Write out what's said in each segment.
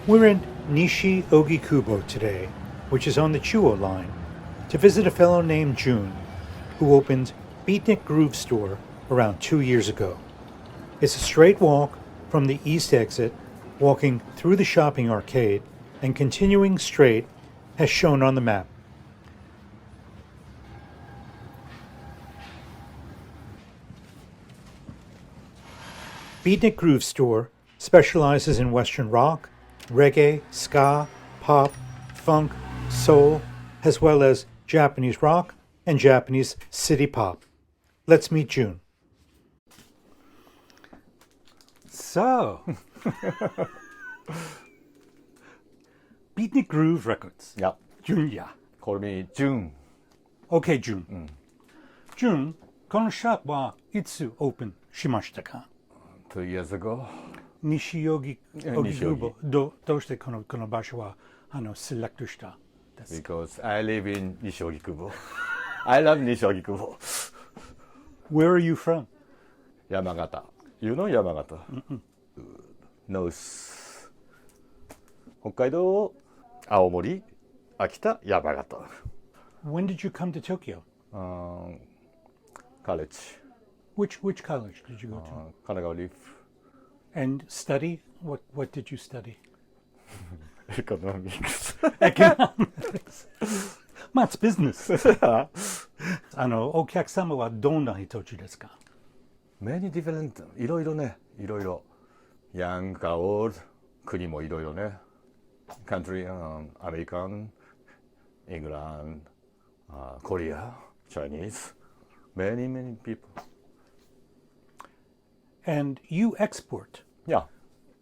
We're in Nishi-Ogikubo today, which is on the Chuo line, to visit a fellow named Jun, who opened Beatnik Groove Store around 2 years ago. It's a straight walk from the east exit, walking through the shopping arcade, and continuing straight as shown on the map. Beatnik Groove Store specializes in Western rock, reggae, ska, pop, funk, soul, as well as Japanese rock and Japanese city pop. Let's meet Jun. So, Beatnik Groove Records. Yeah. Junya. Call me June. Okay, Jun. Jun, このショップはいつオープンしましたか？ 2 years ago. Nishi-Ogikubo. どうしてこの場所はセレクトしたですか？ Because I live in Nishi-Ogikubo. I love Nishi-Ogikubo. Where are you from? Yamagata. You know Yamagata? North. 北海道、青森、秋田、山形。When did you come to Tokyo? College. Which college did you go to? 神奈川 Leaf. And study? What did you study? Economics. Economics. まあ、it's business. お客様はどんな人たちですか？ Many different. いろいろね。いろいろ。Young か old. 国もいろいろね。Country, American, England, Korea, Chinese. Many people. And you export. Yeah.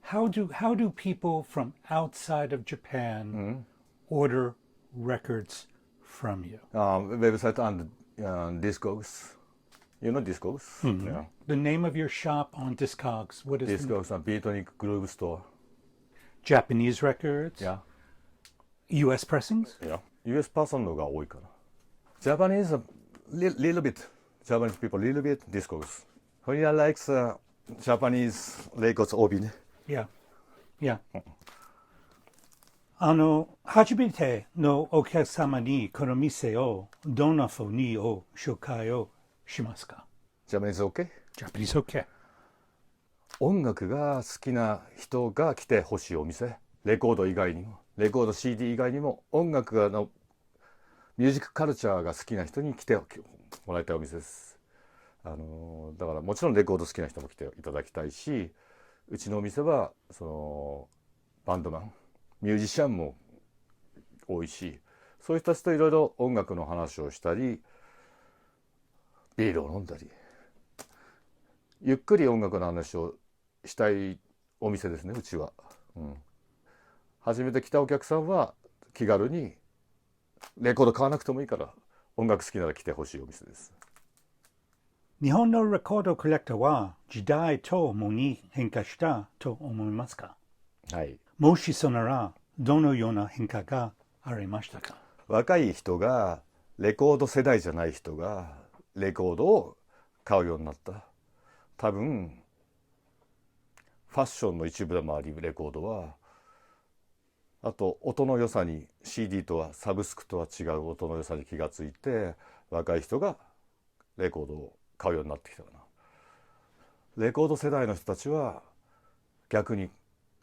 How do people from outside of Japan order records from you? Website and Discogs. You know Discogs? Yeah. The name of your shop on Discogs, what is it? Discogs and Beatnik Groove Store. Japanese records? Yeah. US pressings? Yeah. US person のが多いかな。Japanese, little bit. Japanese people, little bit Discogs. Korea likes Japanese records 帯ね。Yeah. Yeah. 初めてのお客様にこの店をどんな風に紹介をしますか？ Japanese OK? Japanese OK. 音楽が好きな人が来てほしいお店。レコード以外にも、レコード CD 以外にも音楽のミュージックカルチャーが好きな人に来てもらいたいお店です。だからもちろんレコード好きな人も来ていただきたいし、うちのお店はそのバンドマン、ミュージシャンも多いし、そういう人たちといろいろ音楽の話をしたり、ビールを飲んだり、ゆっくり音楽の話をしたいお店ですね、うちは。初めて来たお客さんは気軽にレコード買わなくてもいいから音楽好きなら来てほしいお店です。日本のレコードコレクターは時代とともに変化したと思いますか？はい。もしそうならどのような変化がありましたか？若い人がレコード世代じゃない人がレコードを買うようになった。多分ファッションの一部でもありレコードは、あと音の良さに CD とはサブスクとは違う音の良さに気がついて、若い人がレコードを買うようになってきたかな。レコード世代の人たちは逆に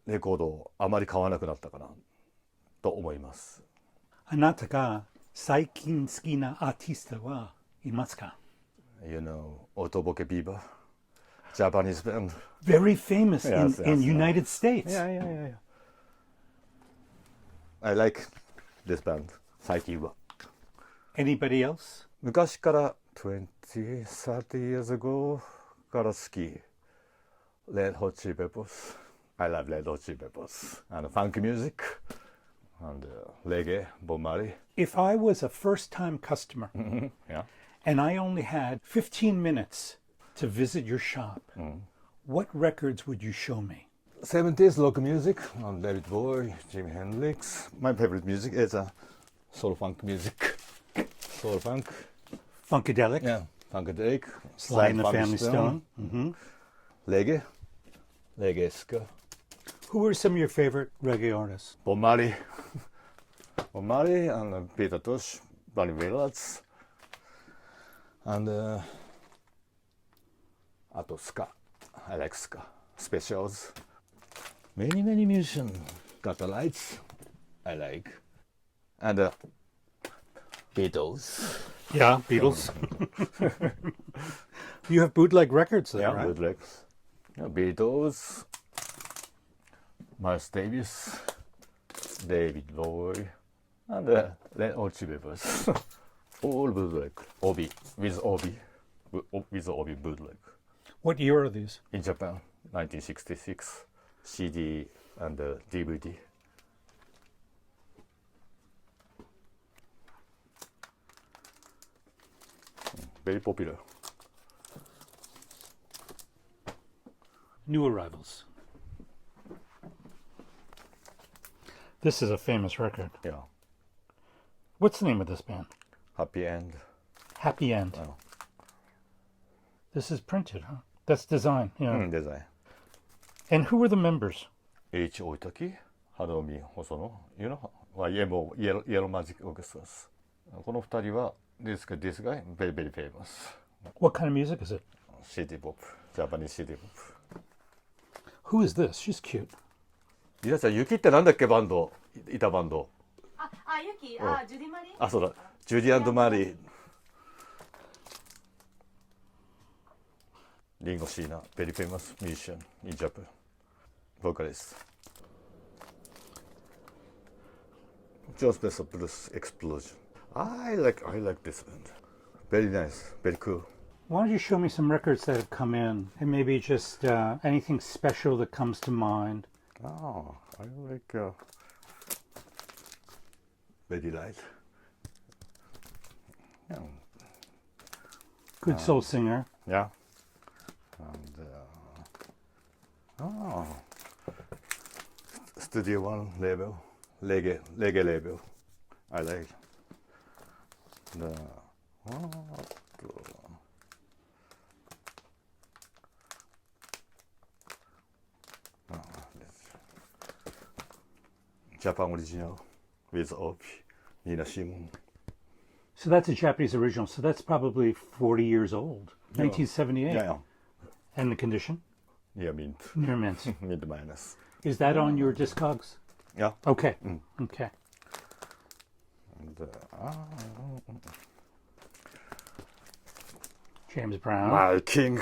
レコードをあまり買わなくなったかなと思います。あなたが最近好きなアーティストはいますか？ You know, 音ボケビーバー、Japanese band. Very famous Yes, in yes, United States. Yeah. I like this band. 最近は。Anybody else? 昔から20, 30 years ago から好き。Red Hot Chili Peppers. I love Red Hot Chili Peppers. And funk music. And reggae, Bob Marley. If I was a first-time customer Yeah. and I only had 15 minutes to visit your shop, what records would you show me? 70s rock music. David Bowie, Jimi Hendrix. My favorite music is soul funk music. Soul funk. Funkadelic? Yeah. Funkadelic. Sly and the Family Stone. Reggae. Reggae ska. Who are some of your favorite reggae artists? Bob Marley. Bob Marley and Peter Tosh, Bunny Willard, and ato ska. I like ska. Specials. Many musicians got the lights. I like. And Beatles. Yeah, Beatles. You have bootleg records there, right? Bootlegs. Yeah, Beatles. Miles Davis, David Bowie, and Red Hot Chili Peppers. All bootleg. Obi. With Obi bootleg. What year are these? In Japan, 1966. CD and DVD. Very popular. New arrivals. This is a famous record. Yeah. What's the name of this band? Happy End. Happy End. Oh. This is printed, huh? That's design, yeah. Design. And who are the members? H. Oitaki, Haruomi Hosono, you know, Yellow Magic Orchestras. この二人は this guy, very famous. What kind of music is it? City pop, Japanese city pop. Who is this? She's cute. リラちゃん、雪ってなんだっけバンドいたバンド。ユキ、ジュディマリー。そうだ、ジュディ&マリー。リンゴシーナ、very famous musician in Japan. Vocalist. John Spencer Blues Explosion. I like this band. Very nice, very cool. Why don't you show me some records that have come in, and maybe just anything special that comes to mind? I like very light. Yeah. Good soul singer. Yeah. And Studio One label, reggae label. I like. Japan original with Obi, Nina Shimon. So that's a Japanese original. So that's probably 40 years old. 1978. Yeah. And the condition? Yeah, mint. Near mint. Mint minus. Is that on your Discogs? Yeah. Okay. Okay. And, James Brown. my king.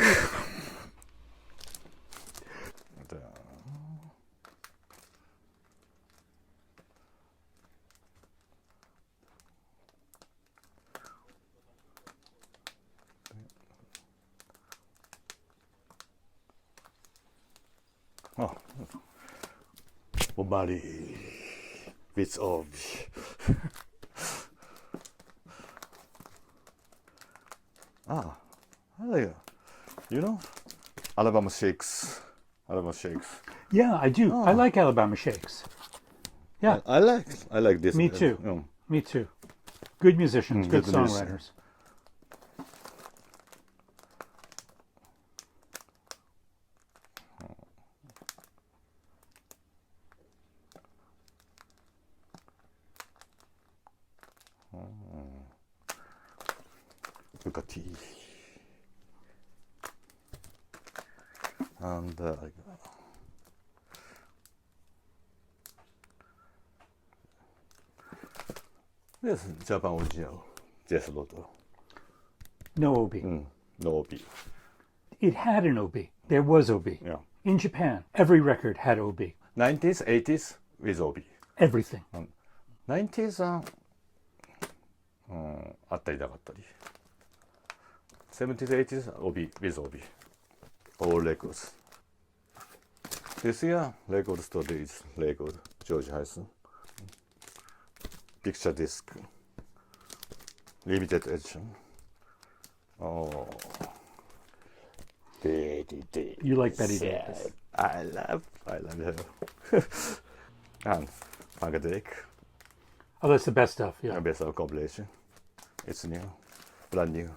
Omari with Obi. You know, Alabama Shakes. Yeah, I do. I like Alabama Shakes. Yeah. I like this. Me too. Me too. Good musicians, good songwriters. Bugatti. And yes, Japan original. Yes, No OB. No OB. It had an OB. There was OB. Yeah. In Japan, every record had OB. 90s, 80s with OB. Everything. 90s は、あったりなかったり。70s, 80s, OB, with OB. All records. This year, record store is record, George Harrison. Picture disc. Limited edition. Oh. Betty Davis. You like Betty Davis? I love her. And Funkadelic. Oh, that's the best stuff, yeah. Best of compilation. It's new. Brand new.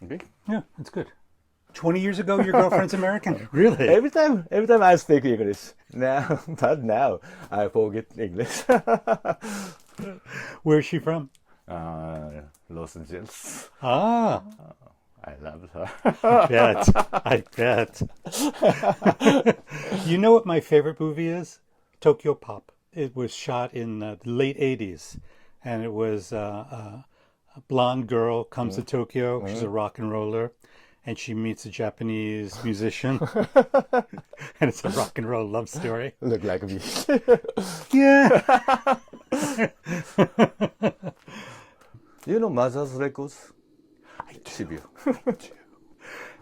Okay. Yeah, it's good. 20 years ago, your girlfriend's American? Really? Every time I speak English. But now I forget English. Where's she from? Los Angeles. Ah, I love her. I bet. You know what my favorite movie is? Tokyo Pop. It was shot in the late 80s, and it was a blonde girl comes to Tokyo. She's a rock and roller, and she meets a Japanese musician, and it's a rock and roll love story. Look like me. Yeah. You know Mother's Records? Shibuya.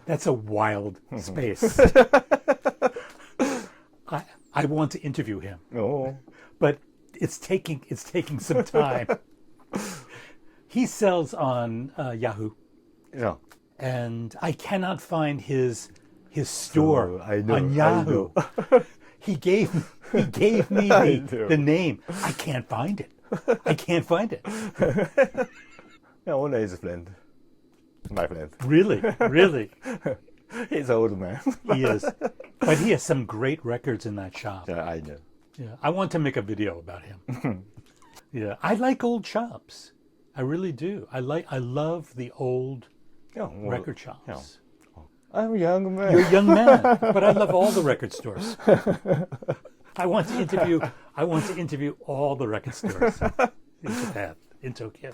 That's a wild space. I want to interview him, Oh. but it's taking some time. He sells on Yahoo, Yeah. and I cannot find his store I know, on I Yahoo. know. He gave me the name. I can't find it. Yeah, owner is a friend. My friend. Really. He's an old man. He is. But he has some great records in that shop. Yeah, I know. Yeah. I want to make a video about him. Yeah. I like old shops. I really do. I love the old Yeah, well, record shops. yeah. I'm a young man. You're a young man, but I love all the record stores. I want to interview all the record stores in Japan, in Tokyo.